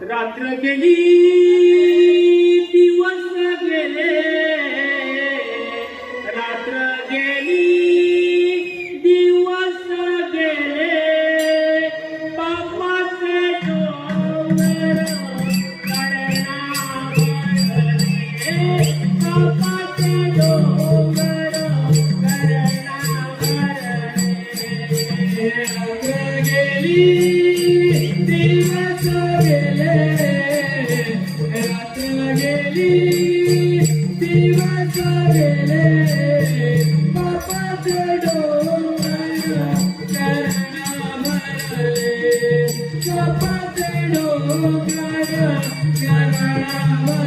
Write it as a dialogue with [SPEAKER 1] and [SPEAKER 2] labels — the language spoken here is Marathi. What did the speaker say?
[SPEAKER 1] रात्र गेली दिवस गेले, रात्र गेली दिवस गेले, पापाचे डोंगर करणावले, पापाचे डोंगर करणावले. रात्र गेली दिवस गेले, रात्र गेली दिवस गेले, पापाचे डोंगर करणावले, पापाचे डोंगर करणावले.